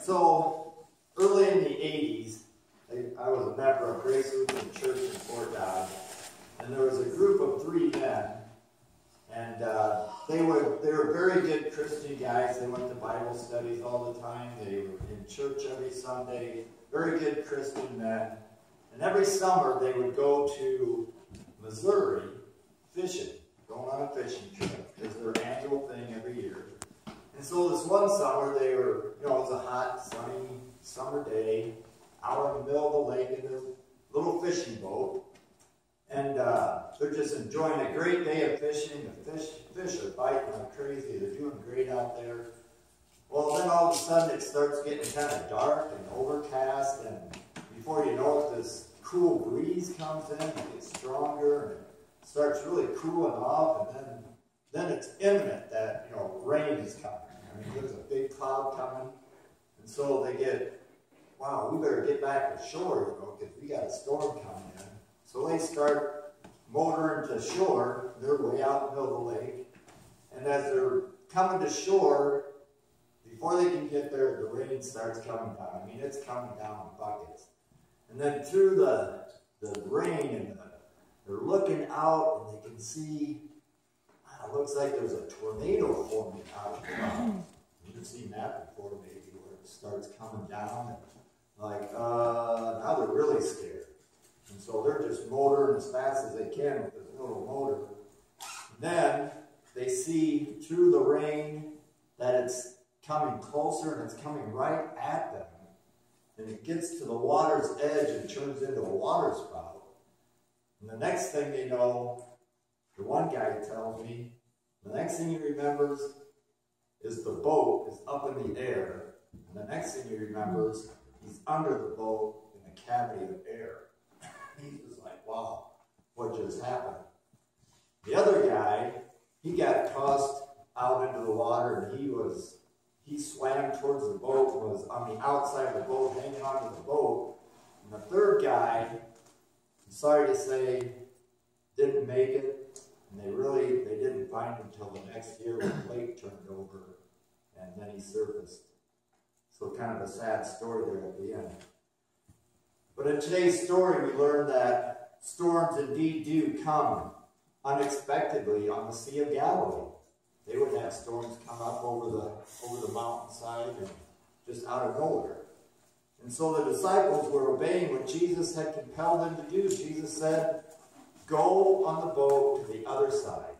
So, early in the 80s, I was a member of Grace Lutheran Church in Fort Dodge, and there was a group of 3 men, and they were very good Christian guys. They went to Bible studies all the time. They were in church every Sunday. Very good Christian men. And every summer they would go to Missouri fishing, going on a fishing trip. It's their annual thing every year. And so this one summer they were, it was a hot, sunny summer day, out in the middle of the lake in this little fishing boat. And they're just enjoying a great day of fishing. The fish are biting like crazy. They're doing great out there. Well, then all of a sudden it starts getting kind of dark and overcast, and before you know it, this cool breeze comes in, it gets stronger, and it starts really cooling off, and then it's imminent that, rain is coming. I mean, there's a big cloud coming, and so they get, wow, we better get back to shore, because we got a storm coming in. So they start motoring to shore. They're way out in the middle of the lake, and as they're coming to shore, before they can get there, the rain starts coming down. I mean, it's coming down in buckets. And then through the rain, and they're looking out, and they can see, it looks like there's a tornado forming out of the cloud. You've seen that before, maybe, where it starts coming down, and now they're really scared. And so they're just motoring as fast as they can with this little motor. And then they see through the rain that it's coming closer, and it's coming right at them. And it gets to the water's edge and turns into a water spout. And the next thing they know, the one guy tells me, the next thing he remembers is the boat is up in the air. And the next thing he remembers, he's under the boat in a cavity of air. He's just like, wow, what just happened? The other guy, he got tossed out into the water, and he swam towards the boat and was on the outside of the boat, hanging onto the boat. And the third guy, I'm sorry to say, didn't make it. And they didn't find him until the next year when the lake turned over, and then he surfaced. So kind of a sad story there at the end. But in today's story, we learn that storms indeed do come unexpectedly on the Sea of Galilee. They would have storms come up over the mountainside and just out of nowhere. And so the disciples were obeying what Jesus had compelled them to do. Jesus said, go on the boat to the other side.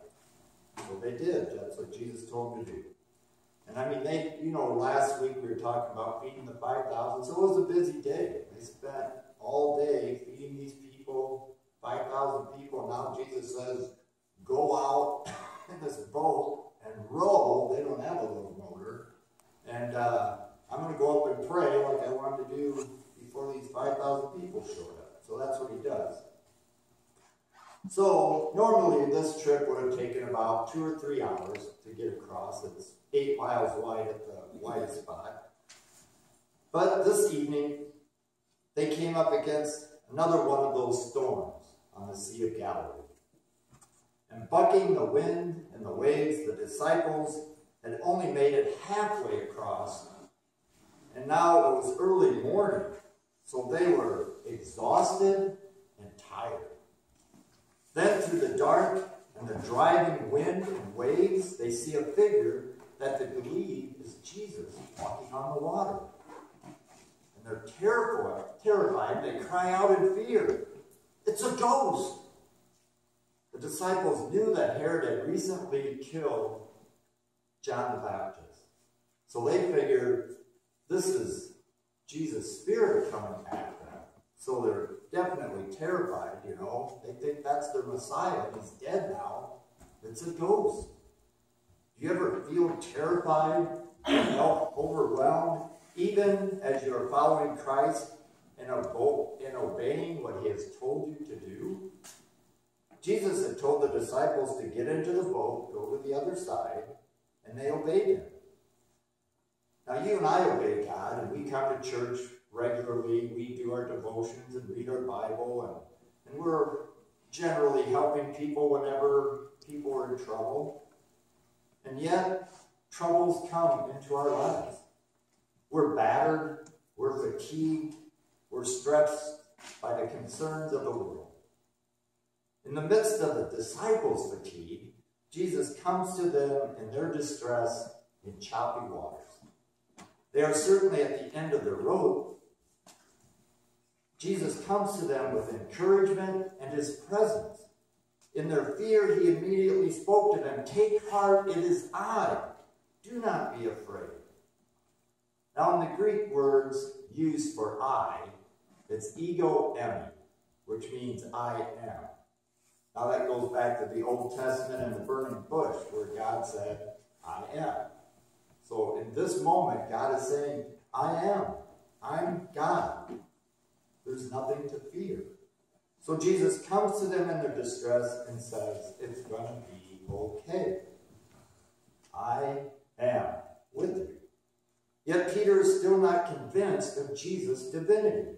So they did. That's what Jesus told them to do. And I mean, last week we were talking about feeding the 5,000, so it was a busy day. They spent all day feeding these people, 5,000 people. Now Jesus says, go out in this boat and row. They don't have a little motor. And I'm going to go up and pray like I wanted to do before these 5,000 people showed up. So that's what he does. So normally this trip would have taken about 2 or 3 hours to get across. It's 8 miles wide at the widest spot. But this evening, they came up against another one of those storms on the Sea of Galilee. And bucking the wind and the waves, the disciples had only made it halfway across. And now it was early morning, so they were exhausted and tired. Then through the dark and the driving wind and waves, they see a figure that they believe is Jesus walking on the water. And they're terrified. They cry out in fear. It's a ghost. The disciples knew that Herod had recently killed John the Baptist. So they figured this is Jesus' spirit coming at them. So they're definitely terrified, They think that's their Messiah. He's dead now. It's a ghost. Do you ever feel terrified and overwhelmed, even as you're following Christ and obeying what he has told you to do? Jesus had told the disciples to get into the boat, go to the other side, and they obeyed him. Now you and I obey God, and we come to church regularly. We do our devotions and read our Bible, and we're generally helping people whenever people are in trouble. And yet, troubles come into our lives. We're battered, we're fatigued, we're stressed by the concerns of the world. In the midst of the disciples' fatigue, Jesus comes to them in their distress in choppy waters. They are certainly at the end of their rope. Jesus comes to them with encouragement and his presence. In their fear, he immediately spoke to them, "Take heart, it is I. Do not be afraid." Now, in the Greek words used for I, it's ego eimi, which means I am. Now, that goes back to the Old Testament and the burning bush, where God said, "I am." So in this moment, God is saying, I am. I'm God. There's nothing to fear. So Jesus comes to them in their distress and says, it's going to be okay. I am with you. Yet Peter is still not convinced of Jesus' divinity,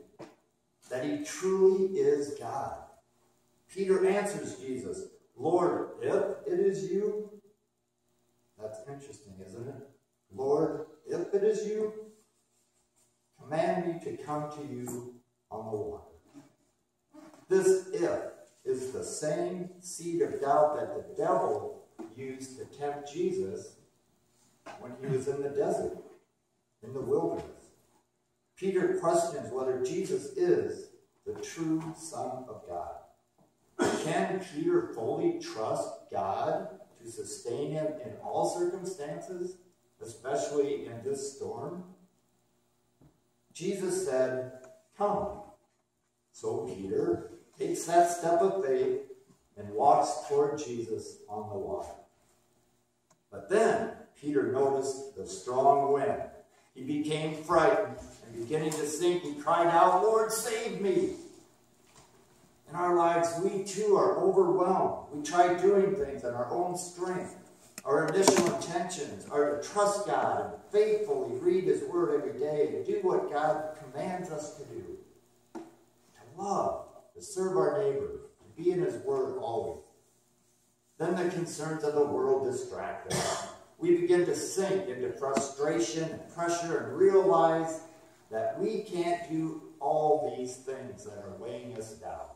that he truly is God. Peter answers Jesus, "Lord, if it is you," that's interesting, isn't it? "Lord, if it is you, command me to come to you on the water." This "if" is the same seed of doubt that the devil used to tempt Jesus when he was in the desert, in the wilderness. Peter questions whether Jesus is the true Son of God. Can Peter fully trust God to sustain him in all circumstances, especially in this storm? Jesus said, "Come." So Peter takes that step of faith and walks toward Jesus on the water. But then Peter noticed the strong wind. He became frightened, and beginning to sink, he cried out, "Lord, save me!" In our lives, we too are overwhelmed. We try doing things in our own strength. Our initial intentions are to trust God and faithfully read his word every day and do what God commands us to do. To love, to serve our neighbor, to be in his word always. Then the concerns of the world distract us. We begin to sink into frustration and pressure and realize that we can't do all these things that are weighing us down.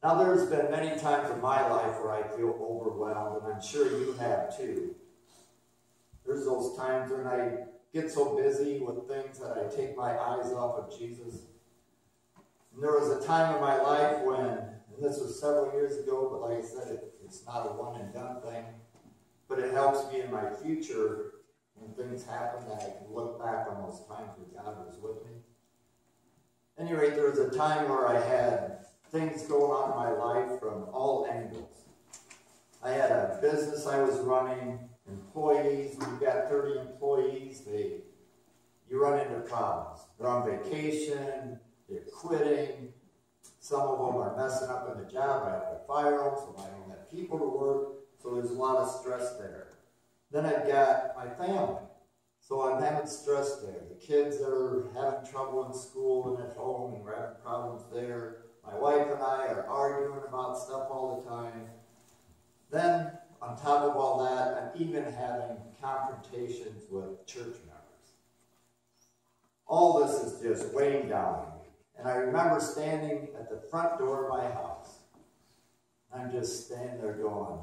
Now, there's been many times in my life where I feel overwhelmed, and I'm sure you have too. There's those times when I get so busy with things that I take my eyes off of Jesus. And there was a time in my life when, and this was several years ago, but like I said, it's not a one-and-done thing, but it helps me in my future when things happen that I can look back on those times when God was with me. At any rate, there was a time where I had things going on in my life from all angles. I had a business I was running, employees. We've got 30 employees. You run into problems. They're on vacation, they're quitting. Some of them are messing up in the job. I have to fire them, so I don't have people to work. So there's a lot of stress there. Then I've got my family. So I'm having stress there. The kids are having trouble in school and at home, and we're having problems there. My wife and I are arguing about stuff all the time. Then, on top of all that, I'm even having confrontations with church members. All this is just weighing down on me. And I remember standing at the front door of my house. I'm just standing there going,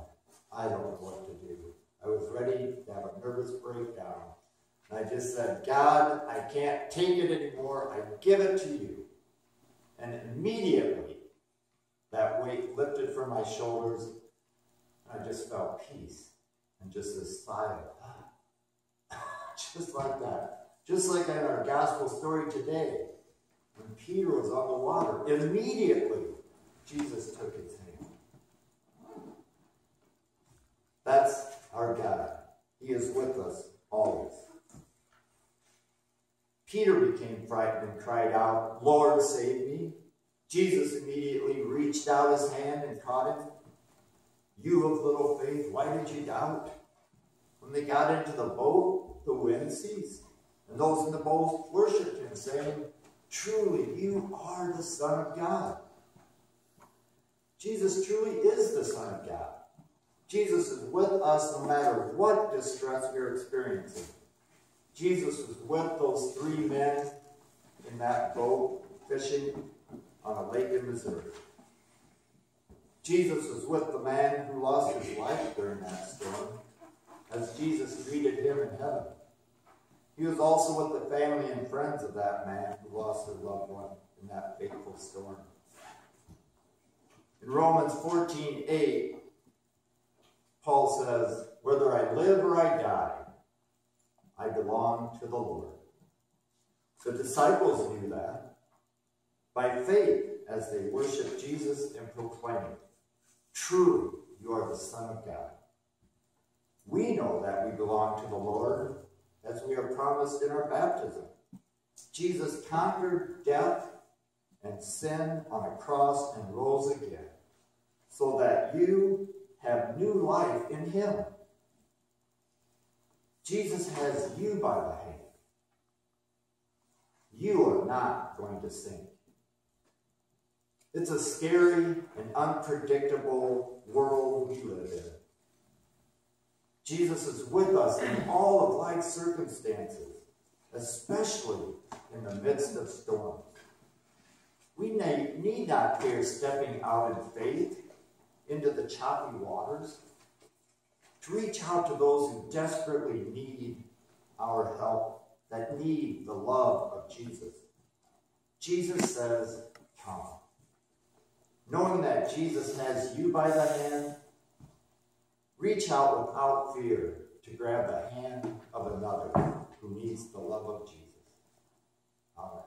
I don't know what to do. I was ready to have a nervous breakdown. And I just said, "God, I can't take it anymore. I give it to you." And immediately, that weight lifted from my shoulders, and I just felt peace. And just this sigh of, just like that. Just like in our gospel story today, when Peter was on the water, immediately, Jesus took his hand. That's our God. He is with us always. Peter became frightened and cried out, "Lord, save me." Jesus immediately reached out his hand and caught him. "You of little faith, why did you doubt?" When they got into the boat, the wind ceased, and those in the boat worshipped him, saying, "Truly, you are the Son of God." Jesus truly is the Son of God. Jesus is with us no matter what distress we are experiencing. Jesus was with those three men in that boat fishing on a lake in Missouri. Jesus was with the man who lost his life during that storm as Jesus greeted him in heaven. He was also with the family and friends of that man who lost their loved one in that fateful storm. In Romans 14:8, Paul says, "Whether I live or I die, I belong to the Lord." The disciples knew that by faith as they worshiped Jesus and proclaimed, "Truly, you are the Son of God." We know that we belong to the Lord as we are promised in our baptism. Jesus conquered death and sin on a cross and rose again, so that you have new life in him. Jesus has you by the hand. You are not going to sink. It's a scary and unpredictable world we live in. Jesus is with us in all of life's circumstances, especially in the midst of storms. We need not fear stepping out in faith into the choppy waters to reach out to those who desperately need our help, that need the love of Jesus. Jesus says, "Come." Knowing that Jesus has you by the hand, reach out without fear to grab the hand of another who needs the love of Jesus. Amen.